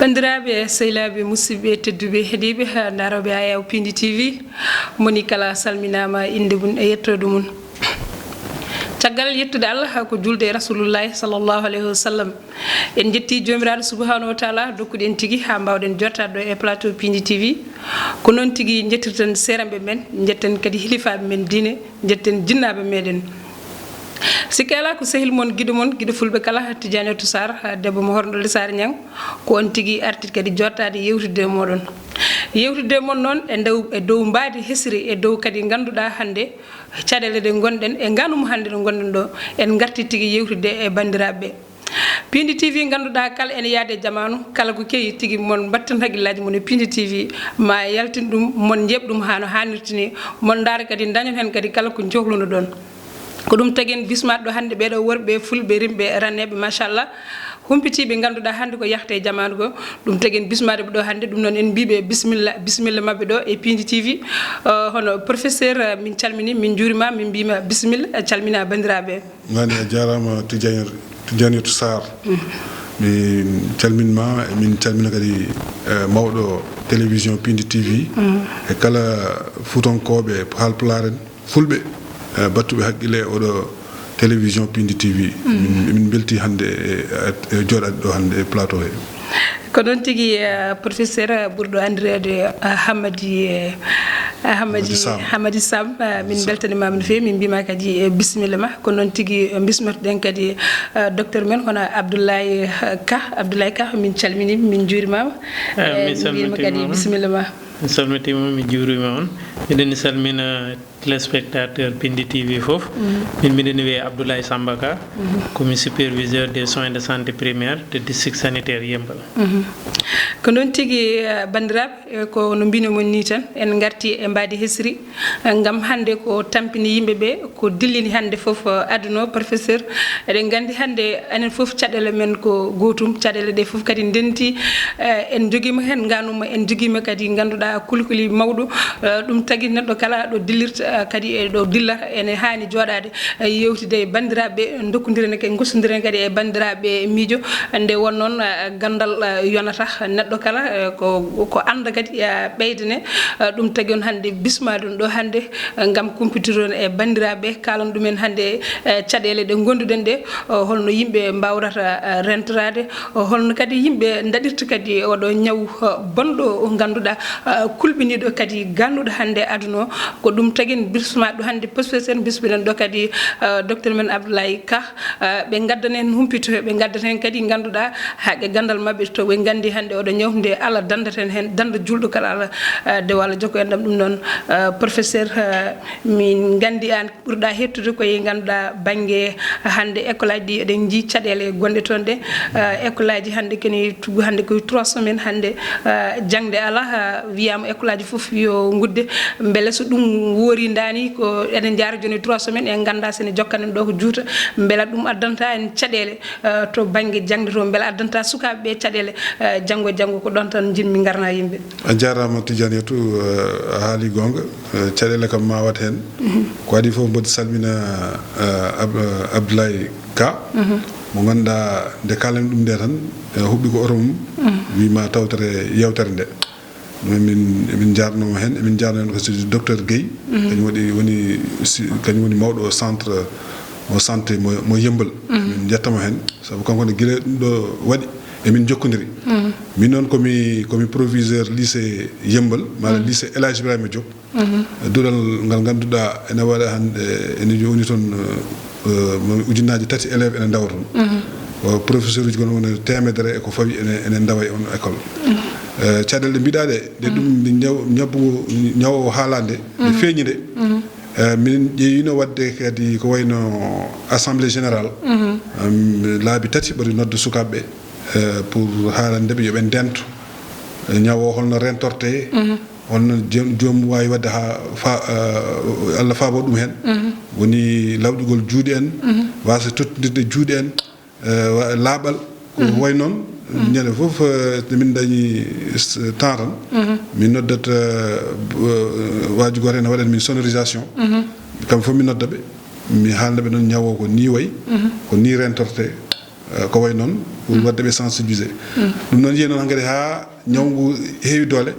bandiraɓe sehilaɓe musidɓe tedduɓe heeɗiɓe daroɓe ayaw Piindi TV moni kala salminama inde mum e yettode mum caggal yettude Allah ko julde rasulullahi sallallahu alayhi wa sallam en jetti jomiraɗo subhanahu wa taala dokkuɗen tigui ha mbawɗen jottade ɗo e plateau Piindi TV ko noon tigui jettirten seramɓe men jetten kadi hilifaɓe men diine jetten jinnaɓe meɗen sikki ala ko sehil mon guiɗo fulɓe kala Tidianiatou Sarr debbo mo horɗo Lissare Niang ko on tigui artit kadi jottade yewtidde e moɗon yewtidde mon noon e dow mbadi hesiri e dow kadi ganduɗa hande caɗele ɗe gonɗen e ganum hande ɗo gonɗen ɗo en garti tigui yewtidde e bandiraɓeɓe Piindi TV ganduɗa kala ene yaade jamanu kala ko kewi tigui mon battan haqqillaji mon e Piindi TV ma yaltin ɗum mon jeeb ɗum hano hannirtini mon daara kadi dañon hen kadi kala ko johluno ɗon ko ɗum taguen bismat ɗo hande ɓeɗo worɓe fulɓe rimɓe ranneɓe machallah humpitiɓe ganduɗa hande ko yahte e jamanu ko ɗum taguen bismade ɓe ɗo hande ɗum noon en mbiɓe bisimilla mabɓe ɗo e Piindi TV hono professeur min calmini min juurima min mbima bisimilla calmina bandiraɓe gani a jarama Tidianiatou Sarr min calminma min calmina kadi mawɗo télévision Piindi TV e kala fuutonkoɓe haalpulaar en fulɓe battuɓe haqqille oɗo télévision Piindi TV min belti hande e joɗade ɗo hande e plateau he ko noon tigui professeur ɓurɗo andirede Hamadi Samb min beltanimama no fewi min mbima kadi bisimilla ma ko noon tigui bismatoɗen kadi docteur men hono Abdoulaye Ka min calmini min juurimama min mbima kadi bisimilla ma mi salmitima mi juurima on miɗen salmina téléspectateur Piindi TV fof min mbiɗen wiye Abdoulaye Samba Ka komi superviseur des soins de santé primaire de district sanitaire Yembal ko noon tigui bandiraɓe ko no mbino mon ni tan en garti e mbadi hesiri gam hande ko tampini yimɓeɓe ko dillini hande foof aduna professeur eɗen gandi hande enen foof caɗele men ko gotum caɗele ɗe foof kadi ndenti en joguima hen ganuma en joguima kadi ganduɗa kulkuli mawɗo ɗum tagui neɗɗo kala ɗo dillirta kadi e ɗo dilla ene hani joɗade yewtide e bandiraɓe dokkodiren gossodiren kadi e bandiraɓe miijo nde won noon gandal yonata neɗɗo kala ko anda kadi ɓeydane ɗum tagui on hande bismade ɗum ɗo hande gam kumpitiron e bandiraɓe kalan ɗumen hande caɗele ɗe gonduɗen ɗe holno yimɓe mbawrata rentorade holno kadi yimɓe daɗirta kadi oɗo ñaw bonɗo ganduɗa kulɓiniɗo kadi ganduɗo hande aduna ko ɗum tagui bismaɗo hande professeur bismiɗen ɗo kadi docteur men Abdoulaye Ka ɓe gaddana en humpito ɓe gaddata hen kadi ganduɗa haqqe gandal mabɓe to ɓe gandi hande oɗo ñawde Allah dandaten hen danda julɗo kala Allah de walla jokko en ɗam ɗum noon professeur min gandi an ɓurɗa hettude koye ganduɗa banggue hande école aji ɗi eɗen jii caɗele gonɗe toon ɗe école aji hande kene tuggu hande koye 3 semaines hande jangde ala wiyama école aji foof yo gudde beele so ɗum woori dani ko eɗen jara joni 3 semaines en ganda sene jokkanen ɗo ko juuta beela ɗum addanta en caɗele to banggue jangde to beela addanta sukaɓeɓe caɗele janggo ko ɗon tan jinmi garna yimɓe a jarama Tidianiatou a haali gonga caɗele kam ma wat hen ko waɗi foof mboɗo salmina Abdoulaye Ka mo ganduɗa nde kalani ɗum nde tan huɓɓi ko oto mum wima tawtere yewtere nde min jarnoma hen emin jarno hen ko docteur Guèye kañum woni mawɗo centre mo santé mo Yembal min jettamo hen saabu kanko ne guila ɗum ɗo waɗi emin jokkodiri min noon komi proviseur lycée Yembal mala lycée El Hadji Ibrahima Diop duɗal ngal ganduɗa ene waɗa hande ene joni toon ujunnaji 3 élèves ene dawa toon professeur uji gono wona temedere eko fawi ene dawa e on école caɗele ɗe mbiɗaɗe ɗe ɗum ñawowo haalande ɗe feeñi de min ƴeewino wadde kadi ko wayno assemblée générale laabi 3 ɓaɗi nodde sukaɓeɓe pour haalandeɓe yooɓe ndento ñawo holno rentorte holno joomum wawi wadde ha Allah faabo ɗum hen woni lawƴugol juuɗe en wasa tottodirde juuɗe en laaɓal ko way noon ñande fof min dañi temps tan min noddat waji goto en waɗan min sonorisation kam fof min noddaɓe mi haalnaɓe noon ñawo ko ni way ko ni rentorte ko way noon pour wadde ɓe sensibiliser ɗum noon yiye noon hankkadi ha ñawngu heewi doole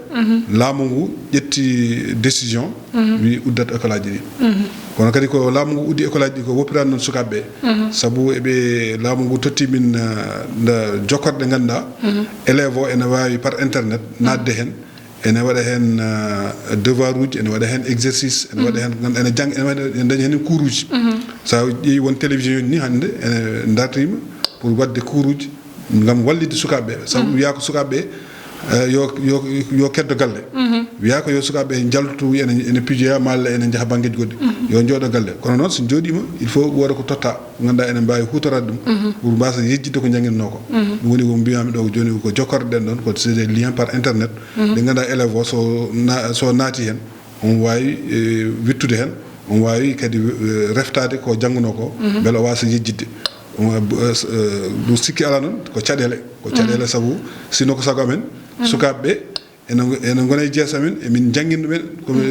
laamu ngu ƴetti décision wi uddat école aji ɗi kono kadi ko laamu ngu uddi école aji ɗi ko woppirani noon sukaɓeɓe saabu eɓe laamu ngu totti min jokkorde ɗe ganduɗa élève o ene wawi par internet nadde hen ene waɗa hen devoir uji ene waɗa hen exercice ene waɗa hen ene jang ene dañi hen cours uji sa ƴeewi won télévision ni hande ene dartima pour wadde cours uji gam wallide sukaɓeɓe saabu wiya ko sukaɓeɓe yo keddo galle wiya ko yo sukaɓe jaltu ene pijoya malla ene jaaha banggueji goɗɗi yo jooɗo galle kono noon so jooɗima il faut wooda ko totta ganduɗa ene mbawi hutorade ɗum pour mbasa yejjidde ko jangguinno ko ɗum woni ko mbiyami ɗo joni ko jokkorde ɗen ɗon ko c'est des liens par internet ɗe ganduɗa élève o so naati hen on wawi wittude hen on wawi kadi reftade ko jangguno ko beele o wasa yejjidde ɗum sikki ala noon ko caɗele saabu sino ko sago amen sukaɓeɓe ene gona e jeesa men emin jangguin ɗumen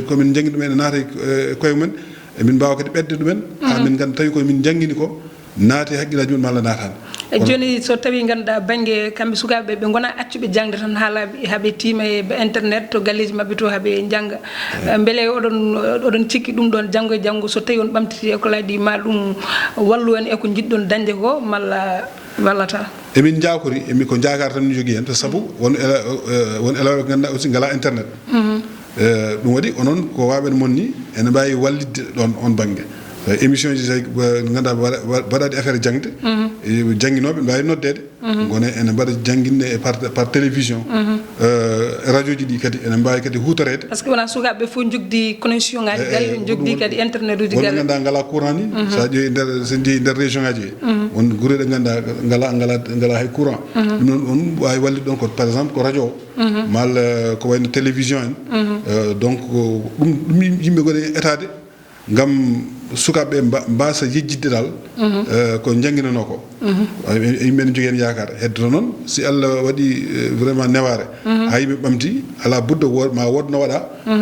komin jangguin ɗumen ene naata e koye mumen emin mbawa kadi ɓedde ɗumen ha min ganda tawi komin jangguini ko naati haqqillaji mumen malla naatani joni so tawi ganduɗa banggue kamɓe sukaɓeɓe ɓe gona accuɓe jangde tan haalaɓe haaɓe tiima e internet to galleji mabɓe to haaɓe jangga beele oɗon cikki ɗum ɗon janggo e janggo so tawi on ɓamtiti école aji ma ɗum wallu en eko jiɗɗon dañde ko malla wallata emin jakori ko jakar tan mi jogui hen to saabu won élève ɓe ganduɗa aussi ngala internet ɗum waɗi onon ko waɓen monni ene mbawi wallidde ɗon on banggue émission ji ganduɗa mbaɗaɗi affaire jangde jangguinoɓe mbawi noddede gone ene mbaɗa jangguinne par télévision radio ji ɗi kadi ene mbawi kadi hutorede par ce que wona sukaɓeɓe fof jogdi connexion ngaji galle jogdi kadi internet uji galle wonɓe ganduɗa ngala courant ni sa ƴeewi so jeeyi nder région ngaji won guure ɗe ganduɗa ngala hay courant ɗum noon on wawi wallide ɗon ko par exemple ko radio o malla ko wayno télévision en donc ɗum yimɓe goni étade gam sukaɓe mbasa yejjidde dal ko jangguinano ko yimɓe ne jogui hen yakar heddoto noon si Allah waɗi vraiment neware ha yimɓe ɓamti ala budda ma wodno waɗa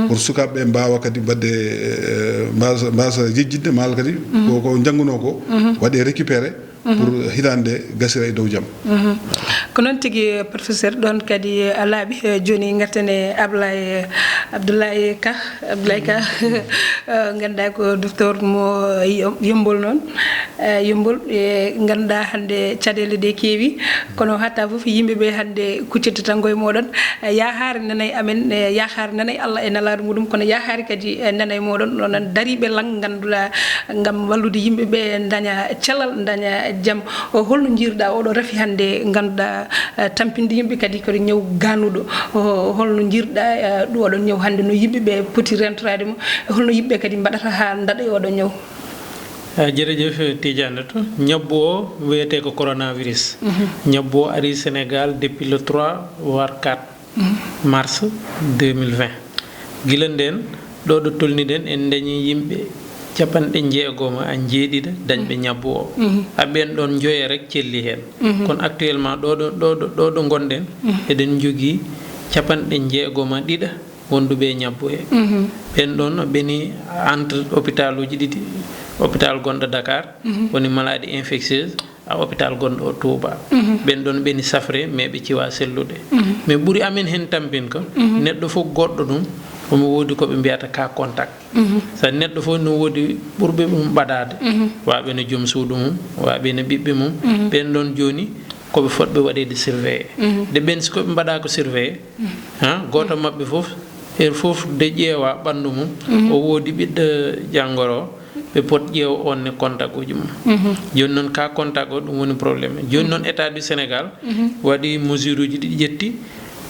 pour sukaɓe mbawa kadi mbadde mbasa yejjidde malla kadi ko jangguno ko waɗe récupéré pour hitande gasira e dow jaam ko noon tigui professeur ɗon kadi a laaɓi joni gartene Abdoulaye Ka ganduɗa ko docteur mo yombol noon yombol e ganduɗa hande caɗele ɗe keewi kono hatta foof yimɓeɓe hande kuccirta tan koye moɗon yahare nanay amen yahare nanay Allah e nelaɗo muɗum kono yahare kadi nanay moɗon noon dariɓe lang ganduɗa gam wallude yimɓeɓe daña cellal daña jaam holno jiiruɗa oɗo rafi hande ganduɗa tampinde yimɓe kadi koɗo ñaw ganuɗo holno jiiruɗa ɗum oɗon ñaw hande no yimɓeɓe poti rentorade mo holno yimɓe kadi mbaɗata ha daɗa e oɗon ñaw jërëjëf Tidiane to ñabbu o wiyete ko coronavirus ñabbu o ari Sénégal depuis le 3 voire 4 mars 2020 gila nden ɗo ɗo tolniɗen en dañi yimɓe capanɗe jeegoma a jeeɗiɗa dañɓe ñabbu o aɓen ɗon joye rek celli hen kono actuellement ɗo gonɗen eɗen jogui capanɗe jeegoma ɗiɗa wonduɓe ñabbu he ɓen ɗon ɓeni entre hôpital uji ɗiɗi hôpital gonɗo Dakar woni maladie infectieuse a hôpital gonɗo Touba ɓen ɗon ɓeni safre mais ɓe ciwa sellude mais ɓuuri amen hen tampin ko neɗɗo fof goɗɗo ɗum omo woodi koɓe mbiyata ka contact sa neɗɗo fof no woodi ɓurɓe mum ɓaɗade waɓe no joom suudu mum waɓe no ɓiɓɓe mum ɓen ɗon joni koɓe fotɓe waɗede surveillé de ɓen sikoɓe mbaɗa ko surveillé goto mabɓe fof heure fof de ƴeewa ɓandu mum o woodi ɓiɗɗo janggoro ɓe pot ƴeewa on ne contact uji mum joni noon ka contact o ɗum woni probléme joni noon état du Sénégal waɗi mesure uji ɗi ƴetti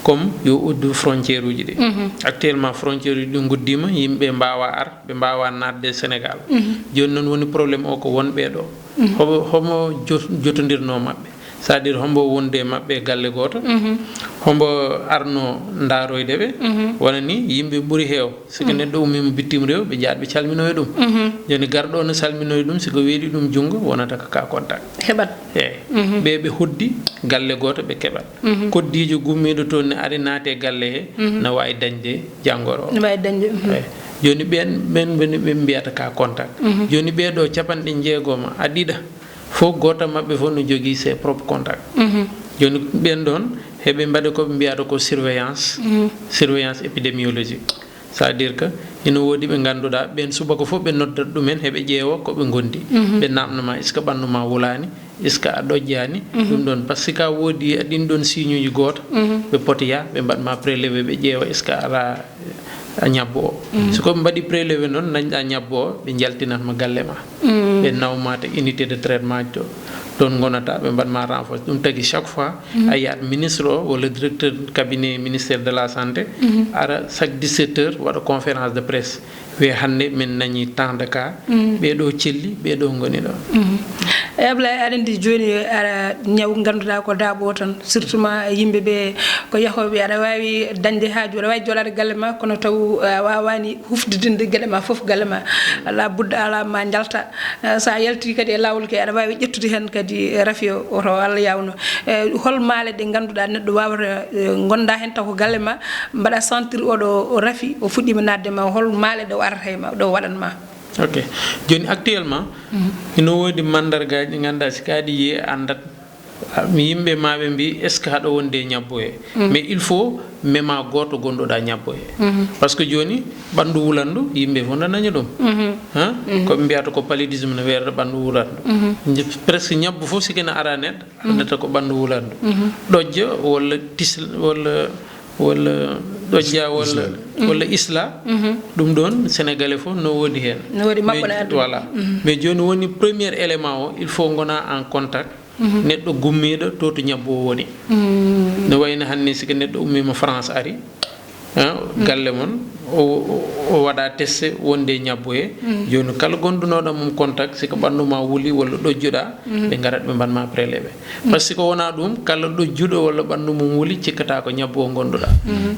comme yo uddu frontiére uji ɗi actuellement frontiére uji ɗi guddima yimɓe mbawa ar ɓe mbawa nadde Sénégal joni noon woni probléme o ko wonɓe ɗo homo jotodirno mabɓe c'est à dire hombo wonde mabɓe galle goto hombo arno daroydeɓe wona ni yimɓe ɓuuri heew siko neɗɗo ummima bittim rew ɓe jaat ɓe calminoye ɗum joni garɗo no salminoye ɗum siko weeɗi ɗum junggo wonata ko ka contact heɓat eyyi ɓe hoddi galle goto ɓe keɓat koddijo gummiɗo toon ne ari naate galle he ne wawi dañde janggoro o ne wawi dañde joni ɓen ɓe mbiyata ka contact joni ɓeɗo capanɗe jeegoma a ɗiɗa fof goto mabbe fof no jogui ses propres contacts joni ben don hebe mbade ko be mbiata ko surveillance épidémiologique c'est à dire que ina wodi be ganduda ben subako fof be noddat dumen hebe jeewo ko be gondi be namnama est ce que banduma wulani est ce que adojjani dum don parce que wodi adin don signe ji goto be potiya be mbadma prélever be jeewo est ce que ala a ñabbo so ko mbadi prélever non nañ a ñabbo be jaltinat ma gallema be nawmata unité de traitement to don gonata be mbadma renforce dum tagi chaque fois ayat ministre ou le directeur cabinet ministère de la santé ara chaque 17h wada conférence de presse we hande men nañi temps de cas be do celli be do ngoni do ebla adandi joni ara ñaw ganduda ko daabo tan surtout ma yimbe be ko yahobe ara wawi dande haaju ara wawi jolade galle ma kono taw wawani hufdidinde gele ma fof galle ma la budda ala ma jalta sa yalti kadi lawol ke ara wawi ƴettude hen kadi rafio oto Allah yawno hol maale de ganduda neddo wawata gonda hen taw ko galle ma mbada sentir odo rafi o fuddima nadde ma hol maale do arata ma do wadanma ok joni actuellement ino wodi mandarga di ganda sikadi ye andat mi yimbe maabe mbi est ce que hado wonde nyabbo e mais il faut mema goto gondoda nyabbo e parce que joni bandu wulandu yimbe fonda nanya dum ha ko mbiato ko paludisme ne werde bandu wulandu presque nyabbo fo sikena aranet andata ko bandu wulandu dojjo wala tisl wala dojja wala isla dum don sénégalais fo no wodi hen voilà mais joni woni premier élément o il faut ngona en contact neddo gummido to nyabbo woni no wayna hanni sike neddo ummima France ari galle mon o wada teste wonde nyabbo e joni kala gondunodo mum contact siko banduma wuli wala dojjuda be garat be banma prélever parce que wona dum kala dojjudo wala bandu mum wuli cikata ko nyabbo gonduda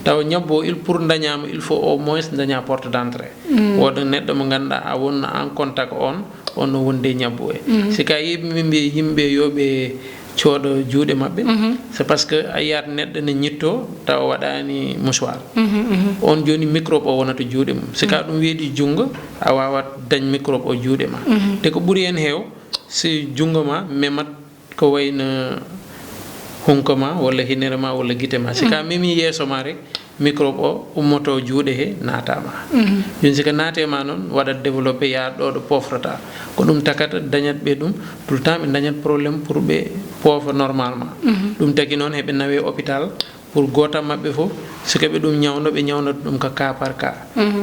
taw nyabbo il pour dañama il faut au moins daña porte d'entrée wodo neddo mo ganda a wonna en contact on no wonde nyabbo e sika yimbe yobe ciodo juude mabbe c'est parce que ayat neddo ne nyitto taw wadani mouchoir on joni microbe o wonata juude mum sika dum weedi jungo a wawat dañ microbe o juude ma te ko buri en heew si jungo ma memat ko wayna hunkoma wala hinerma wala gitema sika memi yeso ma rek microbe o ummoto juude he natama joni sika natema non wada développer ya do pofrata ko dum takata dañat be dum tout le temps be dañat problème pour be pofo normalement dum tagi non hebe nawe hôpital pour gota mabbe fo sika be dum nyawno be nyawno dum ka cas par cas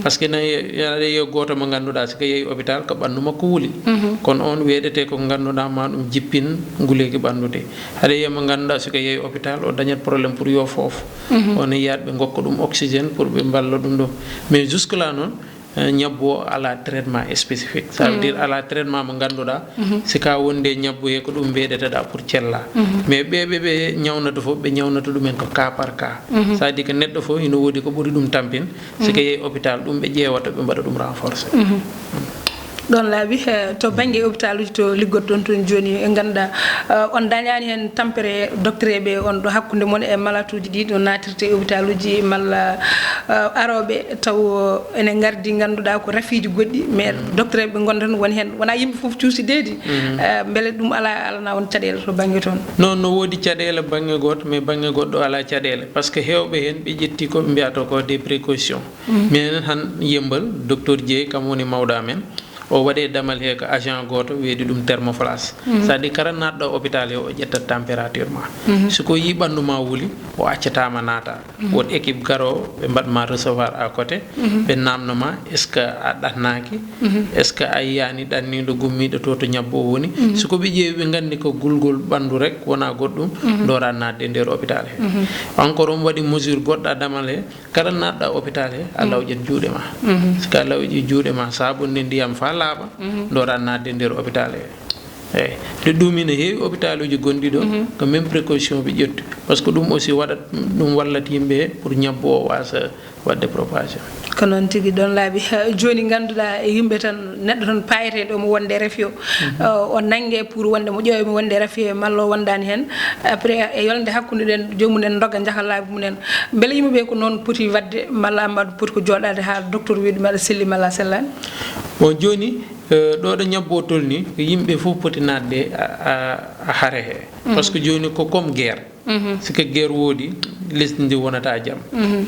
parce que na yo goto mo ganduda sika yeyi hôpital ko bandu makko wuli kon on wedete ko ganduda ma dum jippin nguleki bandude hade yema ganduda sika yeyi hôpital o dañat problème pour yo fof on yaat be ngokko dum oxygène pour be ballo dum do mais jusque là non nyabbo ala traitement spécifique ça veut dire ala traitement mo ganduda sika wonde nyabbo e ko dum bedeta da pour ciella mais be nyawnata fo be nyawnata dum en ko cas par cas ça dit que neddo fo ino wodi ko buri dum tampin sika yeyi hôpital dum be jeewata be mbada dum renforcer don laabi to bangi hôpital uji to liggot don ton joni e ganda on dañani hen tampere docteur be on do hakkunde mon e malatuji di do natirte hôpital uji malla arobe taw ene gardi ganduda ko rafiji goddi mais docteur be gondan woni hen wona yimbe fof ciusi dedi bele dum ala na won cadele to bangi ton non no wodi cadele bangi got mais bangi goddo ala cadele parce que hewbe hen be jetti ko mbiato ko des précautions mais han yembal docteur Dieye kam woni mawda men o wade damal he ko agent goto weedi dum thermoflash ça dit kara naddo hôpital o jetta température ma siko yi banduma wuli o accatama nata won équipe garo be mbadma recevoir à côté be namnoma est ce que adanaki est ce que ayani danni do gummido to nyabbo woni siko be jeewi be gandi ko gulgol bandu rek wona goddum dora nadde nder hôpital he encore on wadi mesure godda damal he kara naddo hôpital he a lawjet juude ma sika lawji juude ma sabunde ndiyam fa laba dora nadde nder hôpital e de dumine heewi hôpital uji gondi do ko même précaution bi jettu parce que dum aussi wadat dum wallat yimbe pour nyabbo wasa wadde propagation konon tigi don laabi joni ganduda e yimbe tan neddo tan payete do mo wonde refio o nangue pour wonde mo joy mo wonde refio mallo wondani hen après e yolde hakkunde den jomunen doga jaha laabi munen bele yimbe ko non poti wadde malla amad poti ko jodade ha docteur wiidi mala selli mala sellani bon joni ɗo ɗo ñabbotol ni yimɓe fof poti nadde a hare he par ce que joni ko comme guerre siko guerre woodi lesdi ndi wonata jaam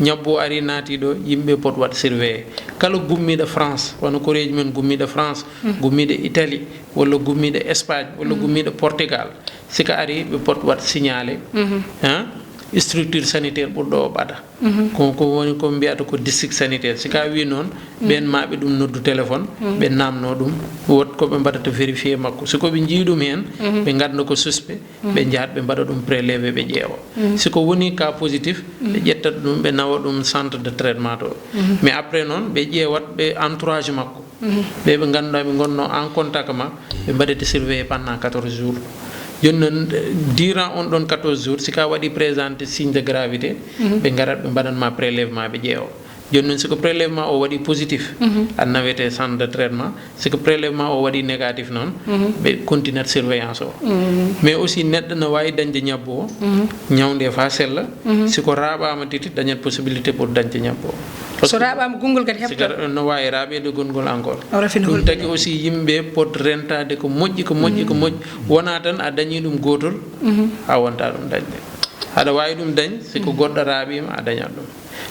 ñabbo ari naati ɗo yimɓe pot wat surveillé kala gummiɗo France wono koreji men gummiɗo France gummiɗo Italie walla gummiɗo Espagne walla gummiɗo Portugal siko ari ɓe pot wat signalé structure sanitaire ɓurɗo o ɓaɗa ko woni ko mbiyata ko district sanitaire sika wi noon ɓen maɓe ɗum noddu téléphone ɓe namno ɗum wot koɓe mbaɗata vérifié makko siko ɓe jii ɗum hen ɓe ganda ko suspect ɓe jahat ɓe mbaɗa ɗum prélevé ɓe ƴeewa siko woni cas positif ɓe ƴettat ɗum ɓe nawa ɗum centre de traitement to mais après noon ɓe ƴeewat ɓe entourage makko ɓe ɓe ganduɗa ɓe gonno en contact ma ɓe mbaɗete surveillé pendant 14 jours joni noon durant on ɗon 14 jours sika waɗi présenté signe de gravité ɓe garat ɓe mbaɗanma prélèvement ɓe ƴeewa joni noon siko prélèvement o waɗi positif a nawete centre de traitement siko prélèvement o waɗi négatif noon ɓe continue surveillance o mais aussi neɗɗo no wawi dañde ñabbo o ñawde fa sella siko raɓama titi dañat possibilité pour dañde ñabbo o so raɓama gongol kadi heɓta no wawi raɓede gongol encore ɗum tagui aussi yimɓe pot rentade ko moƴƴi ko moƴƴi ko moƴƴi wona tan a dañi ɗum gotol a wonta ɗum dañde aɗa wawi ɗum dañ siko goɗɗo raaɓima a dañat ɗum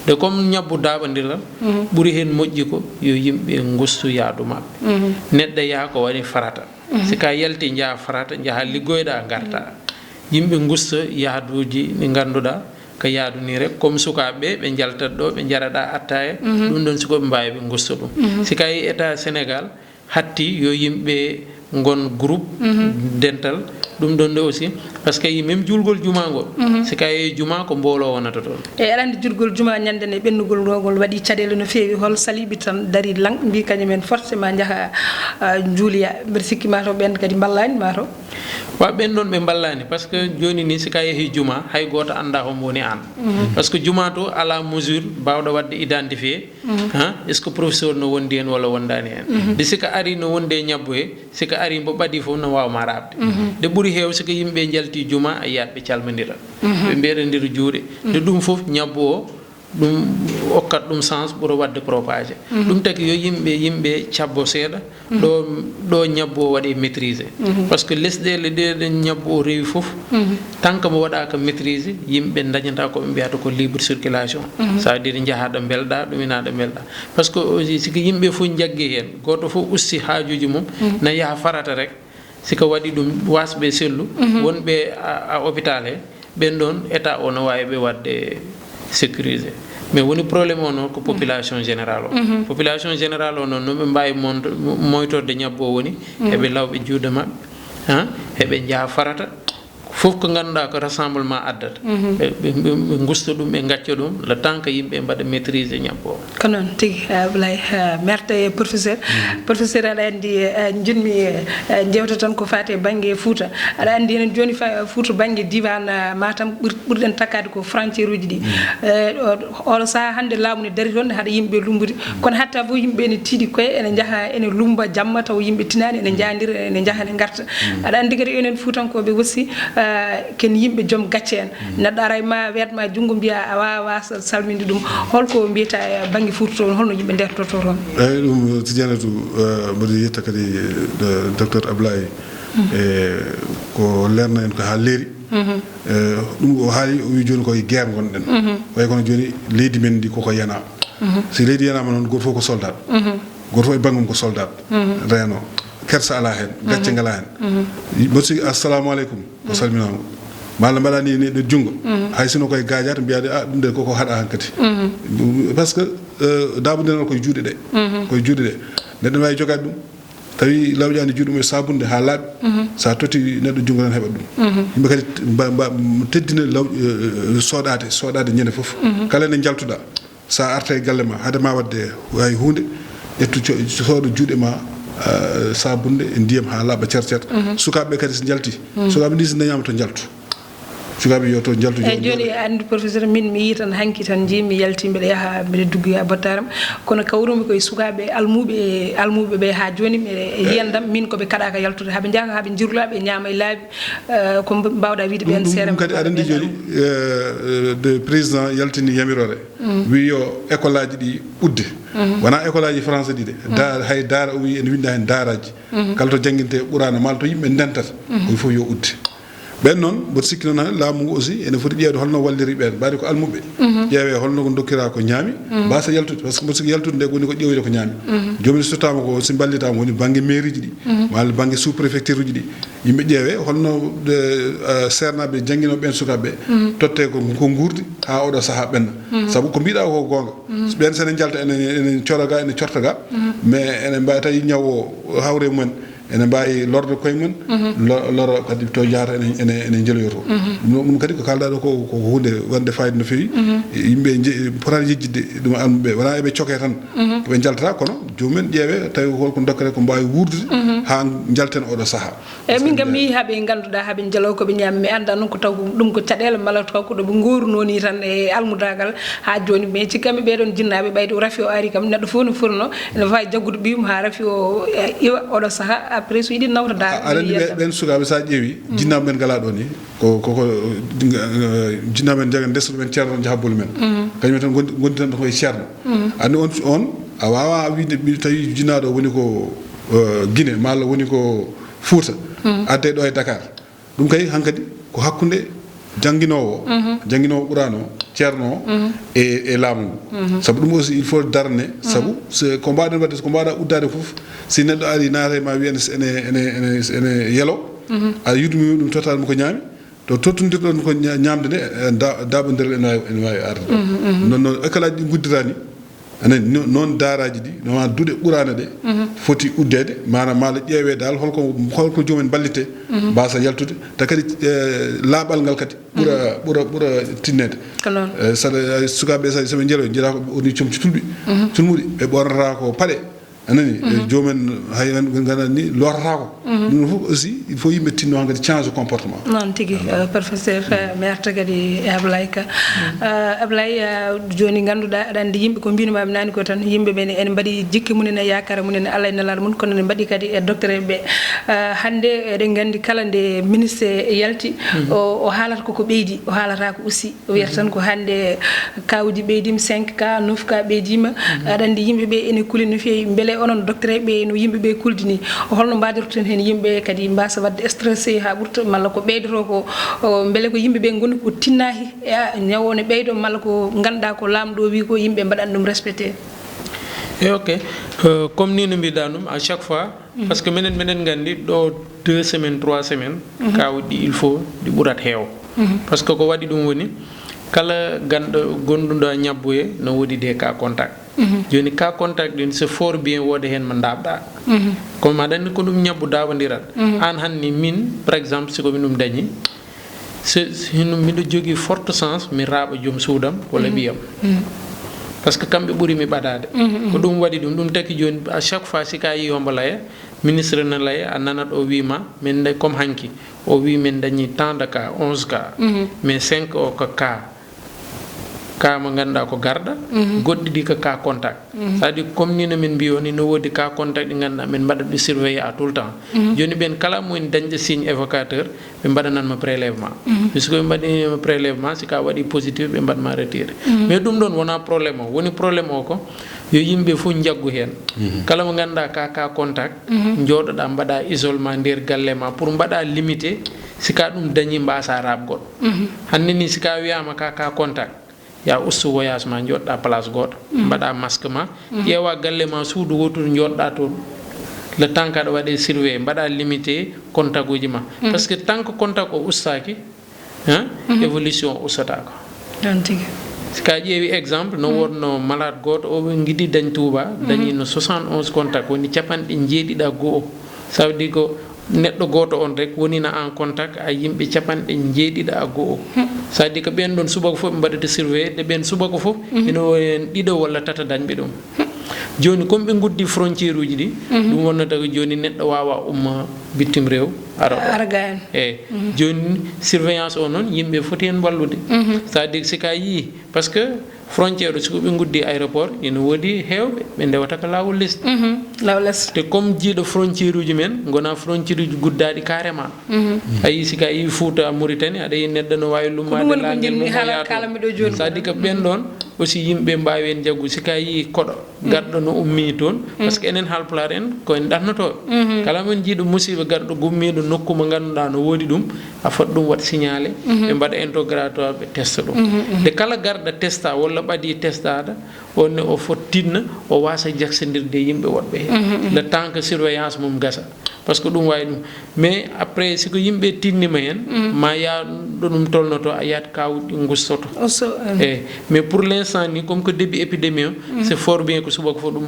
de comme ñabbu daɓodiral ɓuuri hen moƴƴi ko yo yimɓe gostu yaadu mabɓe neɗɗo yaha ko waɗi farata sika yalti jaaha farata jaaha liggoyɗa garta yimɓe gusta yaaduji ɗi ganduɗa ko yaaduni rek comme sukaɓe ɓe jaltat ɗo ɓe jaraɗa attaye ɗum ɗon sikoɓe mbawi ɓe gusta ɗum sika yi état Sénégal hatti yo yimɓe gon groupe dental ɗum ɗon nde aussi par ce que même julgol juma ngol sika yeehi juma ko mbolo wonata toon e aɗa andi julgol juma ñande ne ɓennugol ngol waɗi caɗele no feewi hol saliɓe tan dari lang mbi kañumen forcément jaaha juuliya mbeɗa sikki mataw ɓen kadi ballani mataw wa ɓen ɗon ɓe ballani par ce que joni ni sika yeehi juma hay goto anda homo woni an par ce que juma to ala mesure bawɗo wadde identifié est ce que professeur no wondi hen walla wondani hen de sika ari no wonde ñabbo he sika ari mbo ɓaɗi fof no wawma rabde de ɓuuri heew siko yimɓe jalti juma a yiyat ɓe calmodira ɓe mbeɗodira juuɗe de ɗum fof ñabbo o ɗum okkat ɗum sens ɓuura wadde propagé ɗum tagi yo yimɓe cabbo seeɗa ɗo ñabbo o waɗe maîtrisé par ce que lesɗele ɗe ñabbo o rewi fof tant que mo waɗaka maîtrisé yimɓe dañata koɓe mbiyata ko libre circulation ça veut dire jaahaɗo belɗa ɗuminaɗo belɗa par ce que aussi siko yimɓe fof jaggi hen goto fof usti haajuji mum na yaaha farata rek siko waɗi ɗum wasɓe sellu wonɓe a hôpital he ɓen ɗon état o no wawi ɓe wadde sécurisé mais woni probléme o noon ko population générale o population générale o noon no ɓe mbawi moytorde ñabbo o woni eɓe lawɓe juuɗe mabɓe eɓe jaaha farata fof ko ganduɗa ko rassemblement addata ɓe gusta ɗum ɓe gacca ɗum le temps que yimɓe mbaɗa maîtrisé ñabbo o ko noon tigui Ablaye merte professeur professeur aɗa andi jinmi jewta tan ko fate banggue Fouta aɗa andi enen joni Fouta banggue diwan Matam ɓurɗen takkade ko frontiére uji ɗi oɗo saaha hande laamu ne dari toon haɗa yimɓe lumbude kono hatta fo yimɓe ne tiiɗi koye ene jaaha ene lumba jamma taw yimɓe tinani ene jadira ene jaaha ene garta aɗa andi kadi enen Foutankoɓe aussi ken yimɓe joom gacce en neɗɗo ara ma wetma junngo mbiya a wawa salminde ɗum holko mbiyata banggue Fouta toon holno yimɓe ndertoto toon eyyi ɗum tidianatu mboɗo yetta kadi docteur Ablaye ko leerna en ko ha leeri ɗum o haali o wi joni koye guerre gonɗen way kono joni leydi men ndi koko yana si leydi yanama noon goto fof ko soldat goto fof e bangum ko soldat reno kersa ala hen gacce ngala hen mbosi assalamu aleykum o salminama malla mbaɗani neɗɗo junggo hay sino koye gadiata mbiyade ɗum de koko haɗa hankkadi par ce que dabodenal koye juuɗe ɗe koye juuɗe ɗe neɗɗo wawi jogade ɗum tawi lawƴani juuɗe mum e sabunde ha laaɓi sa totti neɗɗo junggo tan heɓat ɗum yimɓe kadi teddina soɗade ñande foof kala nde jaltuɗa sa arta e galle ma haade ma wadde hay hunde ƴettu sooɗo juuɗe ma sabunde e ndiyam ha laaɓa ceer sukaɓeɓe kadi so jalti sukaɓe ndi so dañama to jaltu sukaɓe yo to jaltu joni andi professeur min mi yi tan hanki tan jimi yalti mbiɗa yaha mbiɗa duggoya bottaram kono kawrumi koye sukaɓe almuɓe ɓe ha joni ɓe yiyandam min koɓe kaɗaka yaltude haaɓe jaaha haaɓe jirla ɓe ñaama e laabi ko mbawɗa wiide ɓen seeɗa kadi aɗa andi joni de président yaltini yamirore wi yo école aji ɗi udde wona école aji français ɗi de hay daara o wi ene winda hen daaraji kala to jangguinte ɓurana mala to yimɓe ndentata il faut yo udde ɓen noon mboɗo sikki noon han laamu ngu aussi ene foti ƴeewde holno walliri ɓen mbaɗi ko almuɓe ƴeewe holno ko dokkira ko ñaami mbasa yaltude par ce que mboɗo sikki yaltude nde woni ko ƴeewde ko ñaami jomum so tawama ko si ballitama woni banggue mairie ji ɗi walla banggue sous préfecture uji ɗi yimɓe ƴeewe holno sernaɓe jangguinoɓe ɓen sukaɓeɓe totte ko guurdi ha oɗo saaha ɓenna saabu ko mbiɗa ko gonga ɓen sene jalta ene coroga ene corta ga mais ene mbawi tawi ñaw o hawre mumen ene mbawi lorde koye mum loro kadi to jahata ene jeeloyoto ɗum kadi ko kalɗa ɗo ko hunde wonde fayida no fewi yimɓe potani yejjidde ɗum almuɓe wona eɓe coke tan koɓe jaltata kono jomumen ƴeewe tawi holko dokkata ko mbawi wurdude ha jalten oɗo saaha eyyi min kam mi yi haaɓe ganduɗa haaɓe jalo koɓe ñaami mi anda noon ko taw ɗum ko caɗele mala taw ko ɗoɓe goruno ni tan e almudagal ha joni mais cikkami ɓeɗon jinnaɓe ɓayde rafi o ari kam neɗɗo fof no furno ene wawi jaggude ɓiyum ha rafi o iwa oɗo saaha après so yiɗi nawta dara aɗa andi ɓen sukaɓe sa ƴeewi jinnaɓe men gala ɗo ni koko jinnaɓe men jaga ndesno men ceerno jaaha bolu men kañum tan gondi tan koye ceerno andi on a wawa wiide tawi jinnaɗo woni ko Guinée malla woni ko Fouta adde ɗo e Dakar ɗum kay hankkadi ko hakkude jangguinowo ɓurano ceerno e laamu ngu saabu ɗum aussi il faut darne saabu ko mbaɗen wadde ko mbaɗa uddade foof si neɗɗo ari naate ma wiya ene yelo a yudumi ɗum totatmo ko ñaami to tottodirɗon ko ñamde nde daɓodiral ene wawi arde ɗo noon école aji ɗi guddirani anani noon daaraji ɗi noma duuɗe ɓurane ɗe foti uddede manam maɗa ƴeewe dal holko jomumen ballite mbasa yaltude ta kadi laaɓal ngal kadi ɓuura tinnede saɗa sukaɓe soɓe jeeloy jiira ko woni comci tulmuɗi ɓe ɓornata ko paaɗe anani jomumen hay ganduɗa ni lortata ko ɗum fof aussi il faut yimɓe tinno han kadi change comportement noon tigui professeur mi arta kadi Ablaye Ka Ablaye joni ganduɗa aɗa andi yimɓe ko mbinumami nani ko tan yimɓeɓe ene mbaɗi jikki munen e yakara munen e Allah e nelaɗo mum kono ne mbaɗi kadi e docteur ɓe hande eɗen gandi kala nde ministre yalti o haalata koko ɓeydi o haalata ko aussi o wiyata tan ko hande kawuji ɓeydima 5 cas 9 cas ɓeydima aɗa andi yimɓeɓe ene kuuli no fewi beele onon docteur ɓe no yimɓeɓe kuldini holno mbadirten hen yimɓe kadi mbasa wadde stressé ha ɓurta malla ko ɓeydoto ko beele ko yimɓeɓe goni ko tinnahi ñawo ne ɓeydo malla ko ganduɗa ko lamɗo wi ko yimɓe mbaɗan ɗum respecté ok comme ni no mbiɗa ɗum à chaque fois par ce que minen gandi ɗo 2 semaines 3 semaines kawɗi il faut ɗi ɓurat heew par ce que ko waɗi ɗum woni kala gonɗuɗo ñabboye no woodi des cas contact joni cas contact ɗin c'est fort bien wode hen mo dabɗa comme aɗa andi ko ɗum ñabbu dawodiral an hanni min par exemple siko min ɗum dañi hino miɗo jogui forte chance mi raaɓa joom suudam walla ɓiyam par ce que kamɓe ɓuuri mi ɓadade ko ɗum waɗi ɗum taki joni à chaque fois sika yi hombo laya ministre ne laya a nanat o wima min comme hanki o wi min dañi tant de cas 11 cas mais 5 o ko cas mo ganduɗa ko garɗa goɗɗi ɗi ko cas contact c'est à dire comme ni no min mbi woni no wodi cas contact ɗi ganduɗa min mbaɗa ɗi surveiller à tout le temps joni ɓen kala moen dañde signe évocateur ɓe mbaɗananmo prélèvement puisque ɓe mbaɗinima prélèvement si ka waɗi positif ɓe mbaɗma retiré mais ɗum ɗon wona probléme o woni probléme o ko yo yimɓe fof jaggu hen kala mo ganduɗa ka cas contact jooɗoɗa mbaɗa isolement nder galle ma pour mbaɗa limité sika ɗum dañi mbasa rabgoɗo hande ni sika wiyama ka cas contact ya ustu voyage ma joɗɗa place goto mbaɗa masque ma ƴeewa galle ma suudu wotude joɗɗa toon le temps kaɗa waɗe surveillé mbaɗa limité contact uji ma par ce que tant que contact o ustaki évolution o ustatako sika ƴeewi exemple no wonno malade goto o ɓe guiɗi dañ Touba dañi no 71 contact woni capanɗe jeeɗiɗa goho ça veut dire ko neɗɗo goto on rek wonina en contact a yimɓe capanɗe jeeɗiɗa a goho ça dit que ɓen ɗon subaka fof ɓe mbaɗata surveillé ɗe ɓen subaka fof ino en ɗiɗo walla tata dañɓe ɗum joni comme ɓe guddi frontiére uji ɗi ɗum wonnata ko joni neɗɗo wawa umma bittim rew araga en joni surveillance o noon yimɓe foti hen wallude c'est à dire sika yi par ce que frontiére siko ɓe guddi aéroport ina woodi hewɓe ɓe ndewata ko lawol lesdi te comme jiiɗo frontiére uji men gona frontiére uji guddaɗi carrément ayi sika yi Fouta Mauritanie aɗa yi neɗɗo no wawi lummade laguel mum c'est à dire que ɓen ɗon aussi yimɓe mbawi en jaggu sika yi koɗo garɗo no ummi toon par ce que enen Haalpulaar en koyen ɗannotoɓe kala mon jiiɗo musiba garɗo gummiɗo nokku mo ganduɗa no woodi ɗum a foti ɗum wat signalé ɓe mbaɗa interrogatoire ɓe testa ɗum de kala garɗo testa walla ɓaadi testade onne o foti tinna o wasa jaksodirde yimɓe woɗɓe he le temps que surveillance mum gasa par ce que ɗum wawi ɗum mais après siko yimɓe tinnima hen ma ya ɗo ɗum tolnoto a yiyat kawuɗi gustoto mais pour l'instant ni comme que début épidémie o c'est fort bien ko subaka fo ɗum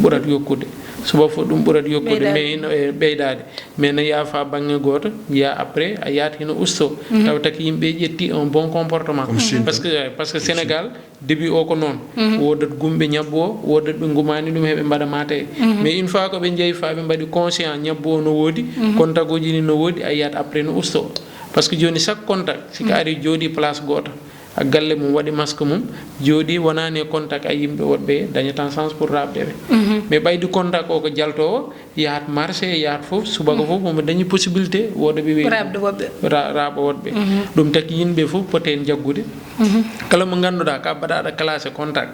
ɓurat yokkude subaka fo ɗum ɓurat yokkude mais ino ɓeydade mais no yaafa banggue goto ya après a yaat hino usto taw taki yimɓe ƴetti un bon comportement parce que Sénégal début o ko noon wodat gumɓe ñabbo o wodat ɓe gumani ɗum heɓe mbaɗa mate mais une fois ko ɓe jeeyi fa ɓe mbaɗi conscient ñabbo o no woodi contact uji ni no woodi a yiyat après no usto par ce que joni chaque contact siko ari jooɗi place goto a galle mum waɗi masque mum jooɗi wonani e contact a yimɓe woɗɓe dañatan chance pour rabde ɓe mais ɓaydi contact o ko jaltowo yahat marché yahat foof subaka foof momo dañi possibilité woɗo ɓe raaɓa woɗɓe ɗum taki yimɓe foof pote en jaggude kala mo ganduɗa ka mbaɗaɗa classé contact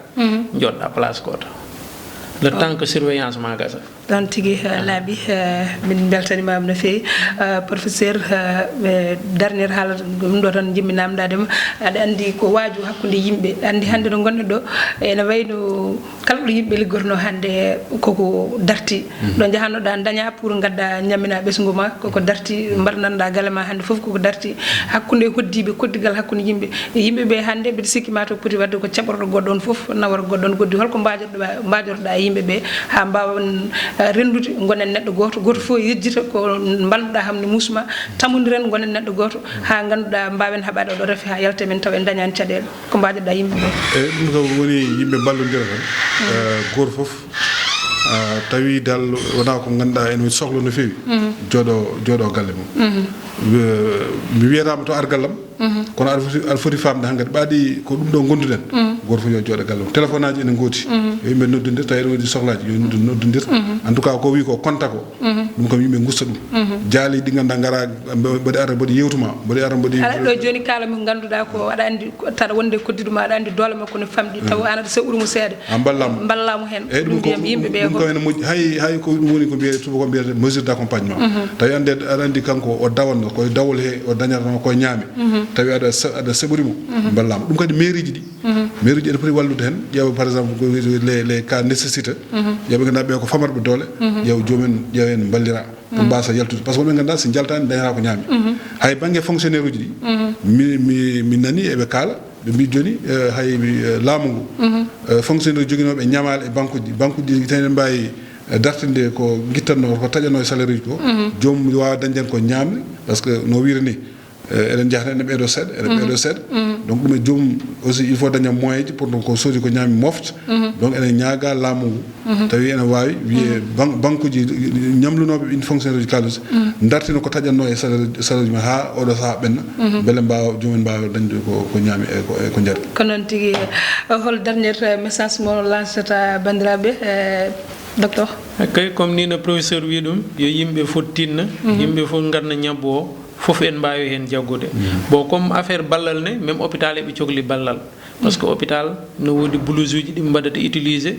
joɗɗa place goto le temps que surveillance ma gasa ɗon tigui laaɓi min beltanimama no fewi professeur derniére haalata ɗum ɗo tan jimmi namdadema aɗa andi ko waaju hakkude yimɓe andi hande ɗo gonɗen ɗo ene wayno kala ɗo yimɓe liggotono hande koko darti ɗo jahannoɗa daña pour gadda ñammina ɓesgu ma koko darti mbaɗananɗa galle ma hande foof koko darti hakkude hoddiɓe koddigal hakkude yimɓeɓe hande mbiɗa sikki ma to poti wadde ko caɓorɗo goɗɗo on foof nawata goɗɗo on goddi holko mbajotoɗa yimɓeɓe ha mbawan rendude gonen neɗɗo goto fof yejjita ko balɗa hamne musma tamodiren gonen neɗɗo goto ha ganduɗa mbawen haɓade oɗo reefe ha yalta men taw en dañani caɗele ko mbajoɗa yimɓeɓe ɗum kam woni yimɓe ballodira tan goto foof tawi dal wona ko ganduɗa ene sohla no fewi jooɗo galle mum mi wiyatama to ar gallam kono aɗa foti famde hankkadi ɓaadi ko ɗum ɗo gonduɗen goto fof yo jooɗo galle mum téléphone aji ene gooti yo yimɓe noddodir tawi ene waɗi sohlaji yo noddodir en tout cas ko wi ko contact o ɗum kam yimɓe gusta ɗum jaali ɗi ganduɗa gara mboɗi ara mboɗi yewtuma mboɗi ara mboɗi aɗa ɗo joni kala mo ganduɗa ko aɗa andi taɗa wonde koddiɗuma aɗa andi doole makko no famɗi taw an aɗa sawrumo seeɗa ballamo hen ɗum mbiyam yimɓeɓe ɗum kam ene moƴƴi hay ko ɗum woni ko mbiye tuba ko mbiyete mesure d' accompagnement tawi aɗa andi kanko o dawanno koye dawol he o dañatano koye ñaami tawi aɗa seɓorimo ballama ɗum kadi mairie ji ɗi mairie ji ene poti wallude hen ƴeewa par exemple les cas nécessité ƴeeɓe ganduɗa ɓe ko famatɓe doole ƴeew jomumen ƴeew en ballira pour mbasa yaltude par ce que woɓe ganduɗa so jaltani dañata ko ñaami hay banggue fonctionnaire uji ɗi mi nani eɓe kaala ɓe mbi joni hay laamu ngu fonctionnaire joguinoɓe ñamale e banque uji tene mbawi dartinde ko guittanno ko taƴano e salaire uji ko joomum wawa dañden ko ñamde par ce que no wiiri ni eɗen jahata ene ɓeeɗo seeɗa donc ɗum e joomum aussi il faut daña moyen ji pour ko soodi ko ñaami mofta donc enen ñaaga laamu ngu tawi ene wawi wiye banque uji ñamlunoɓe in fonctionnaire uji kalis dartina ko taƴanno e salaire uji ma ha oɗo saaha ɓenna beele mbawa joomumen mbawa dañde ko ñaami e ko jaari ko noon tigui hol dernier message mo lanceta bandiraɓe docteur kay comme ni no professeur wi ɗum yo yimɓe foti tinna yimɓe fof garna ñabbo o fof en mbawi hen jaggude bon comme affaire ballal ne même hôpital eɓe cohli ballal par ce que hôpital no wodi blouse uji ɗi mbaɗata utilisé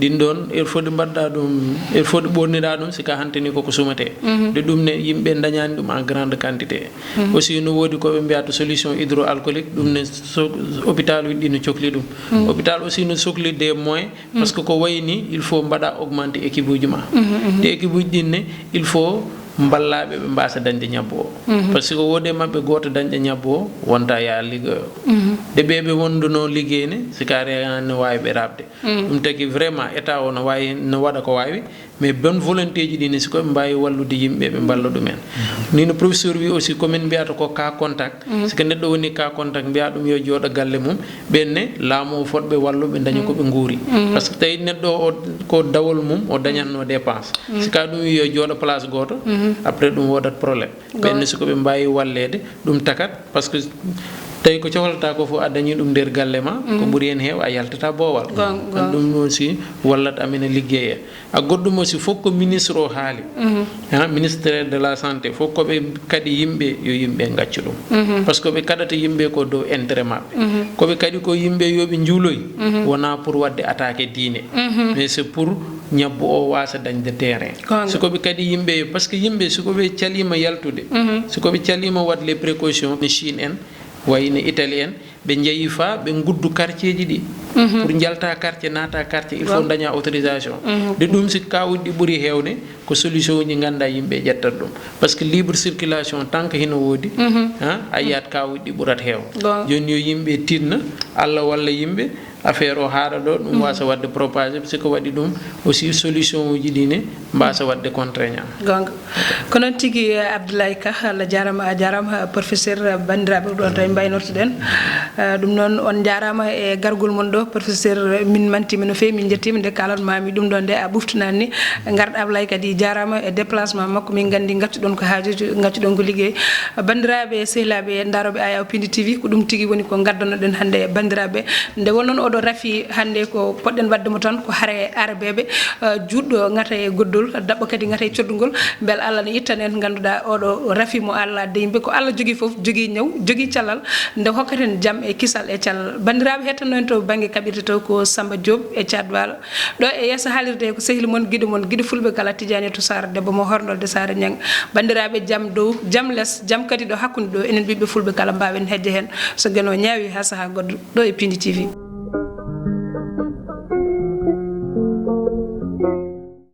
ɗin ɗon il faut ɗe mbaɗɗa ɗum il faut ɗe ɓorniɗa ɗum sika hanteni koko sumate de ɗum ne yimɓe dañani ɗum en grande quantité aussi no wodi koɓe mbiyata solution hydroalcoolique ɗum ne hôpital uji ɗi no cohli ɗum hôpital aussi no sohli des moyens par ce que ko wayni il faut mbaɗa augmenter équipe uji ma te équipe uji ɗin ne il faut ballaɓe ɓe mbasa dañde ñabbo o par ce que wode mabɓe goto dañƴa ñabbo o wonta ya liggoyo de ɓeɓe wonduno liggey ne sika reani no wawi ɓe rabde ɗum tagui vraiment état o no wawi no waɗa ko wawi mais bonne volonté ji dini siko mbawi wallude yimɓe ɓe balla ɗumen ni no professeur wi aussi commune mbiyata ko cas contact siko neɗɗo woni cas contact mbiya ɗum yo jooɗo galle mum ɓenne laamu fotɓe walluɓe daña koɓe nguuri par ce que tawi neɗɗo o ko dawol mum o dañatno dépense sika ɗum wi yo jooɗo place goto après ɗum wodat probléme ɓenne sikoɓe mbawi wallede ɗum takat par ce que tawi ko cohlata ko fof a dañi ɗum nder galle ma ko ɓuuri hen heew a yaltata boowal ɗum aussi wallat amina ligguey a goɗɗum aussi fof ko ministre o haali ministère de la santé fof koɓe kadi yimɓe yo yimɓe gaccu ɗum par ce que ɓe kaɗata yimɓe ko dow intérêt maɓɓe koɓe kadi ko yimɓe yoɓe juuloy wona pour wadde attaqué diine mais c'est pour ñabbu o wasa dañde terrain sikoɓe kadi yimɓe par ce que yimɓe sikoɓe calima yaltude sikoɓe calima wadde les précautions ne Chine en wayno Italie en ɓe jeeyi fa ɓe guddu quartier ji ɗi pour jalta quartier naata quartier il faut daña autorisation de ɗum si kawuɗi ɓuuri hewne ko solution uji ganda yimɓe ƴettat ɗum par ce que libre circulation tant que hino woodi a yiyat kawuɗi ɓuurat heew joni yo yimɓe tinna Allah walla yimɓe affaire o haara ɗo ɗum wasa wadde propagé siko waɗi ɗum aussi solution uji ɗine mbasa wadde contraignant gonga ko noon tigui Abdoulaye Ka Allah jarama a jarama professeur bandiraɓe ɗon tawi mbaynortoɗen ɗum noon on jarama e gargol mon ɗo professeur min mantima no fewi min jettima nde kalanmami ɗum ɗon nde a ɓuftanani ni garɗo Abdoulaye kadi jarama e déplacement makko min gandi gattuɗon ko haajuji gattuɗon ko ligguey bandiraɓe sehlaɓe daroɓe aya Piindi TV ko ɗum tigui woni ko gaddanoɗen hande bandiraɓe nde wonnon oɗo rafi hande ko poɗɗen waddemo tan ko haare arabeɓe juɗɗo gata e goddol dabɓo kadi gata e coddugol beel Allah ne ittan en ganduɗa oɗo rafi mo Allah adde yimɓe ko Allah jogui foof jogui ñaw jogui cellal nde hokkaten jaam e kisal e cellal bandiraɓe hettanno en to banggue kaɓirde to ko Samba Diop e Thiadwalo ɗo e yesso haalirde ko sehli moon guiɗo fulɓe kala Tidiane to Sara debbo mo hornolde Sara Niang bandiraɓe jaam dow jaam less jaam kadi ɗo hakkude ɗo enen ɓiɓɓe fulɓe kala mbawen hedde hen so gueno ñaawi ha saaha goɗɗo ɗo e Piindi TV